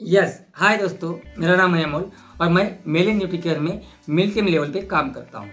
Yes hi दोस्तों, मेरा नाम है अमोल और मैं मेलिन न्यूट्री केयर में मिल्क टीम लेवल पे काम करता हूँ।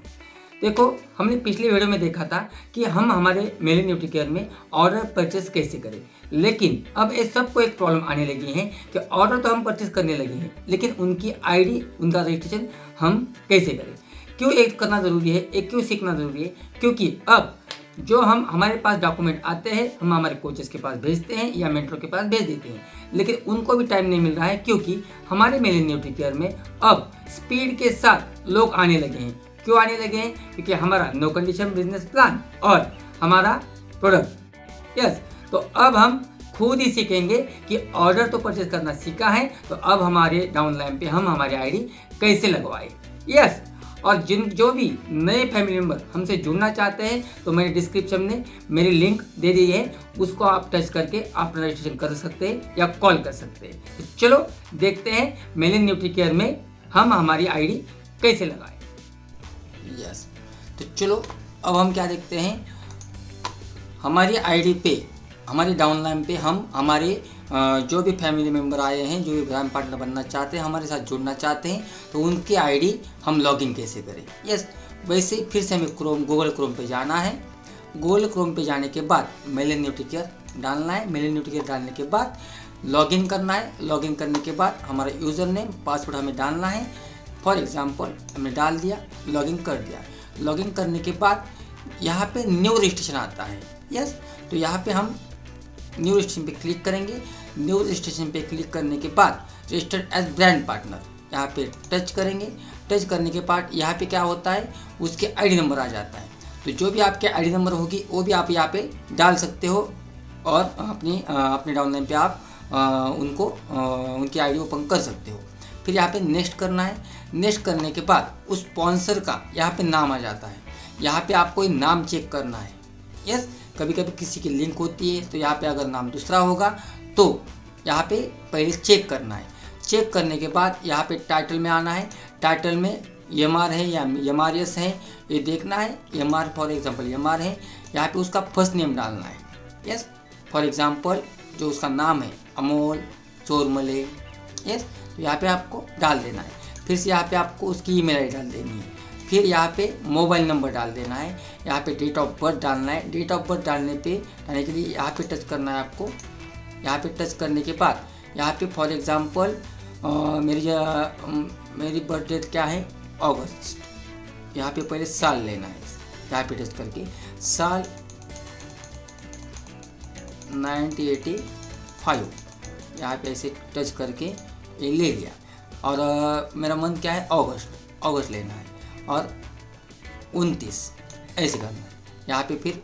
देखो, हमने पिछले वीडियो में देखा था कि हम हमारे मेलिन न्यूट्री केयर में ऑर्डर परचेस कैसे करें, लेकिन अब इस सबको एक प्रॉब्लम आने लगी है कि ऑर्डर तो हम परचेस करने लगे हैं, लेकिन उनकी आईडी, उनका रजिस्ट्रेशन हम कैसे करें। क्यों एक करना ज़रूरी है, एक क्यों सीखना ज़रूरी है, क्योंकि अब जो हमारे पास डॉक्यूमेंट आते हैं, हम हमारे कोचेस के पास भेजते हैं या मेंटरों के पास भेज देते हैं, लेकिन उनको भी टाइम नहीं मिल रहा है क्योंकि हमारे मेलिन न्यूट्री केयर में अब स्पीड के साथ लोग आने लगे हैं। क्यों आने लगे हैं? क्योंकि हमारा नो कंडीशन बिजनेस प्लान और हमारा प्रोडक्ट। यस, तो अब हम खुद ही सीखेंगे कि ऑर्डर तो परचेज करना सीखा है, तो अब हमारे डाउनलाइन पे हम हमारी आईडी कैसे लगवाए। यस, और जो भी नए फैमिली मेम्बर हमसे जुड़ना चाहते हैं, तो मैंने डिस्क्रिप्शन में मेरी लिंक दे दी है, उसको आप टच करके आप रजिस्ट्रेशन कर सकते हैं या कॉल कर सकते हैं। तो चलो देखते हैं मेलिन न्यूट्री केयर में हम हमारी आईडी कैसे लगाएं। यस, तो चलो अब हम क्या देखते हैं, हमारी आईडी पे, हमारी डाउनलाइन पे हम हमारे जो भी फैमिली मेम्बर आए हैं, जो भी ब्रांड पार्टनर बनना चाहते हैं, हमारे साथ जुड़ना चाहते हैं, तो उनकी आईडी हम लॉगिन कैसे करें। यस, वैसे ही फिर से हमें गूगल क्रोम पे जाना है। गूगल क्रोम पे जाने के बाद मेलिन न्यूट्री केयर डालना है। मेलिन न्यूट्री केयर डालने के बाद लॉगिन करना है। लॉगिन करने के बाद हमारा यूज़र नेम, पासवर्ड हमें डालना है। फॉर एग्ज़ाम्पल हमने डाल दिया, लॉगिन कर दिया। लॉगिन करने के बाद यहाँ पे न्यू रजिस्ट्रेशन आता है। यस, तो यहाँ पे हम न्यू रजिस्ट्रेशन पे क्लिक करेंगे। न्यू रजिस्ट्रेशन पे क्लिक करने के बाद रजिस्टर्ड एज ब्रांड पार्टनर यहाँ पे टच करेंगे। टच करने के बाद यहाँ पे क्या होता है, उसके आईडी नंबर आ जाता है। तो जो भी आपके आईडी नंबर होगी वो भी आप यहाँ पे डाल सकते हो और अपने डाउनलाइन पे आप उनकी आईडी ओपन कर सकते हो। फिर यहाँ पे नेक्स्ट करना है। नेक्स्ट करने के बाद उस स्पॉन्सर का यहाँ पे नाम आ जाता है। यहाँ पे आपको नाम चेक करना है। यस, कभी कभी किसी की लिंक होती है, तो यहाँ पे अगर नाम दूसरा होगा तो यहाँ पे पहले चेक करना है। चेक करने के बाद यहाँ पे टाइटल में आना है। टाइटल में एमआर है या एमआरएस है, ये देखना है। एमआर फॉर एग्जांपल एमआर है, यहाँ पे उसका फर्स्ट नेम डालना है। यस, फॉर एग्जांपल जो उसका नाम है अमोल चोरमले। यस, तो यहाँ पे आपको डाल देना है। फिर से यहाँ पे आपको उसकी ईमेल आईडी डाल देनी है। फिर यहाँ पे मोबाइल नंबर डाल देना है। यहाँ पे डेट ऑफ बर्थ डालना है। डेट ऑफ बर्थ डालने के लिए यहाँ पे टच करना है आपको। यहाँ पे टच करने के बाद यहाँ पे फॉर एग्जांपल मेरी बर्थ डेट क्या है, अगस्त। यहाँ पे पहले साल लेना है। यहाँ पे टच करके साल 1985 यहाँ पे ऐसे टच करके ये ले लिया। और मेरा मंथ क्या है, अगस्त लेना है और 29 ऐसे करना है। यहाँ पे फिर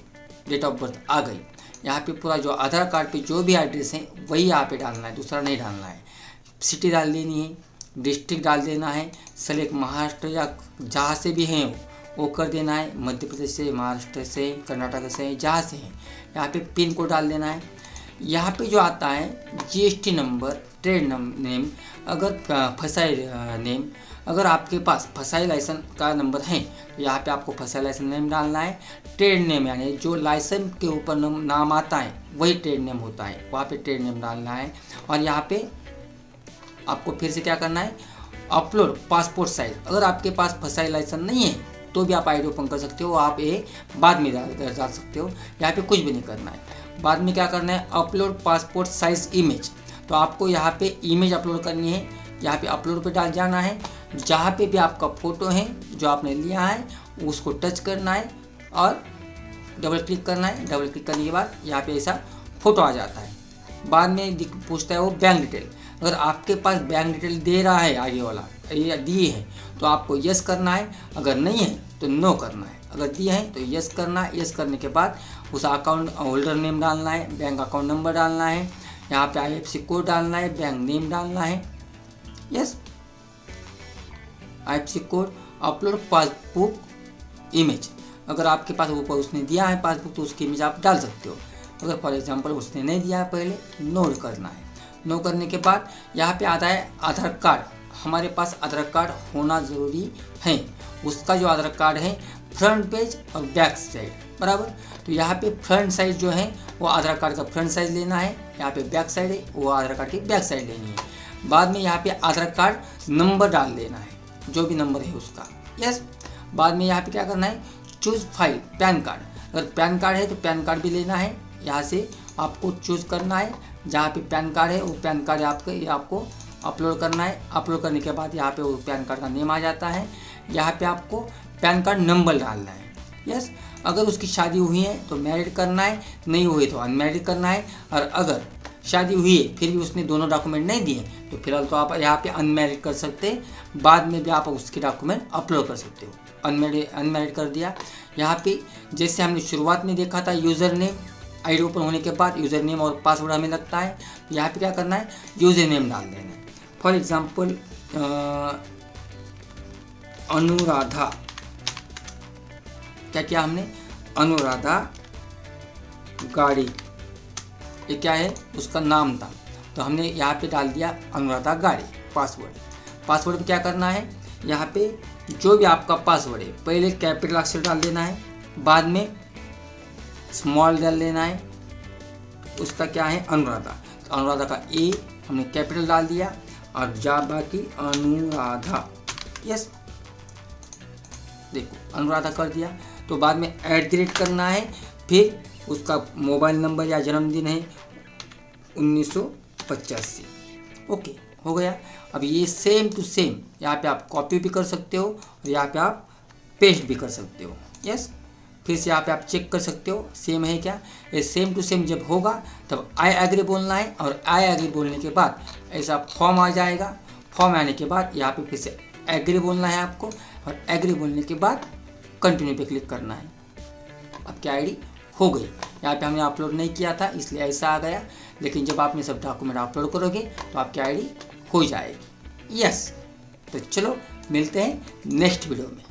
डेट ऑफ बर्थ आ गई। यहाँ पे पूरा जो आधार कार्ड पे जो भी एड्रेस है वही यहाँ पे डालना है, दूसरा नहीं डालना है। सिटी डाल देनी है, डिस्ट्रिक्ट डाल देना है, सेलेक्ट महाराष्ट्र या जहाँ से भी हैं वो कर देना है, मध्य प्रदेश से, महाराष्ट्र से, कर्नाटक से, जहाँ से हैं। यहाँ पे पिन कोड डाल देना है। यहाँ पे जो आता है जीएसटी नंबर, ट्रेड नेम, अगर फसाई नेम, अगर आपके पास फसाई लाइसेंस का नंबर है तो यहाँ पे आपको फसाई लाइसेंस नेम डालना है। ट्रेड नेम यानी जो लाइसेंस के ऊपर नाम आता है वही ट्रेड नेम होता है, वहाँ पे ट्रेड नेम डालना है। और यहाँ पे आपको फिर से क्या करना है, अपलोड पासपोर्ट साइज। अगर आपके पास फसाई लाइसेंस नहीं है तो भी आप आईडी ओपन कर सकते हो, आप ये बाद में डाल सकते हो। यहाँ पे कुछ भी नहीं करना है। बाद में क्या करना है, अपलोड पासपोर्ट साइज इमेज। तो आपको यहाँ पे इमेज अपलोड करनी है। यहाँ पे अपलोड पे डाल जाना है। जहाँ पे भी आपका फ़ोटो है जो आपने लिया है उसको टच करना है और डबल क्लिक करना है। डबल क्लिक करने के बाद यहाँ पे ऐसा फ़ोटो आ जाता है। बाद में पूछता है वो बैंक डिटेल। अगर आपके पास बैंक डिटेल दे रहा है आगे वाला, ये दिए है तो आपको यस करना है, अगर नहीं है तो नो करना है। अगर दिए हैं तो यस करना है। यस करने के बाद उस अकाउंट होल्डर नेम डालना है, बैंक अकाउंट नंबर डालना है, यहाँ पे आईएफएससी कोड डालना है, बैंक नेम डालना है। Yes, IFSC code, upload passbook image. अगर आपके पास ऊपर उसने दिया है पासबुक तो उसकी इमेज आप डाल सकते हो। अगर फॉर एग्जांपल उसने नहीं दिया है पहले, नो करना है। नो करने के बाद यहाँ पे आता है आधार कार्ड। हमारे पास आधार कार्ड होना ज़रूरी है। उसका जो आधार कार्ड है फ्रंट पेज और बैक साइड बराबर। तो यहाँ पे फ्रंट साइड जो है वो आधार कार्ड का फ्रंट साइज लेना है, यहाँ पे बैक साइड है वो आधार कार्ड की बैक साइड लेनी है। बाद में यहाँ पे आधार कार्ड नंबर डाल देना है, जो भी नंबर है उसका। यस, बाद में यहाँ पे क्या करना है, चूज़ फाइल, पैन कार्ड, अगर पैन कार्ड है तो पैन कार्ड भी लेना है, यहाँ से आपको चूज़ करना है, जहाँ पे पैन कार्ड है वो पैन कार्ड आपको अपलोड करना है। अपलोड करने के बाद यहाँ पे वो पैन कार्ड का नेम आ जाता है, यहाँ पे आपको पैन कार्ड नंबर डालना है। यस, अगर उसकी शादी हुई है तो मैरिड करना है, नहीं हुई तो अनमैरिड करना है, और अगर शादी हुई है फिर भी उसने दोनों डॉक्यूमेंट नहीं दिए तो फिलहाल तो आप यहाँ पे अनमैरिड कर सकते हैं, बाद में भी आप उसके डॉक्यूमेंट अपलोड कर सकते हो। अनमैरिड कर दिया। यहाँ पे जैसे हमने शुरुआत में देखा था यूज़र नेम, आईडी ओपन होने के बाद यूज़र नेम और पासवर्ड हमें लगता है, यहाँ पे क्या करना है, यूज़र नेम डाल देना है। फॉर एग्जांपल अनुराधा, क्या किया हमने, अनुराधा गाड़ी, ये क्या है, उसका नाम था, तो हमने यहाँ पे डाल दिया अनुराधा गाड़ी। पासवर्ड में क्या करना है, यहाँ पे जो भी आपका पासवर्ड है पहले कैपिटल अक्षर डाल देना है, बाद में स्मॉल डाल लेना है, उसका क्या है, अनुराधा, तो अनुराधा का ए हमने कैपिटल डाल दिया और बाकी अनुराधा। यस, देखो अनुराधा कर दिया, तो बाद में @ करना है, फिर उसका मोबाइल नंबर या जन्मदिन है 1985। ओके, हो गया। अब ये सेम टू सेम यहाँ पे आप कॉपी भी कर सकते हो और यहाँ पे आप पेस्ट भी कर सकते हो। यस, फिर से यहाँ पे आप चेक कर सकते हो सेम है क्या। ये सेम टू सेम जब होगा तब आई एग्री बोलना है, और आई एग्री बोलने के बाद ऐसा फॉर्म आ जाएगा। फॉर्म आने के बाद यहाँ पे फिर से एग्री बोलना है आपको, और एग्री बोलने के बाद कंटिन्यू पे क्लिक करना है। आपकी आईडी हो गई। यहाँ पे हमने अपलोड नहीं किया था इसलिए ऐसा आ गया, लेकिन जब आपने सब डॉक्यूमेंट अपलोड करोगे तो आपकी आईडी हो जाएगी। यस, तो चलो मिलते हैं नेक्स्ट वीडियो में।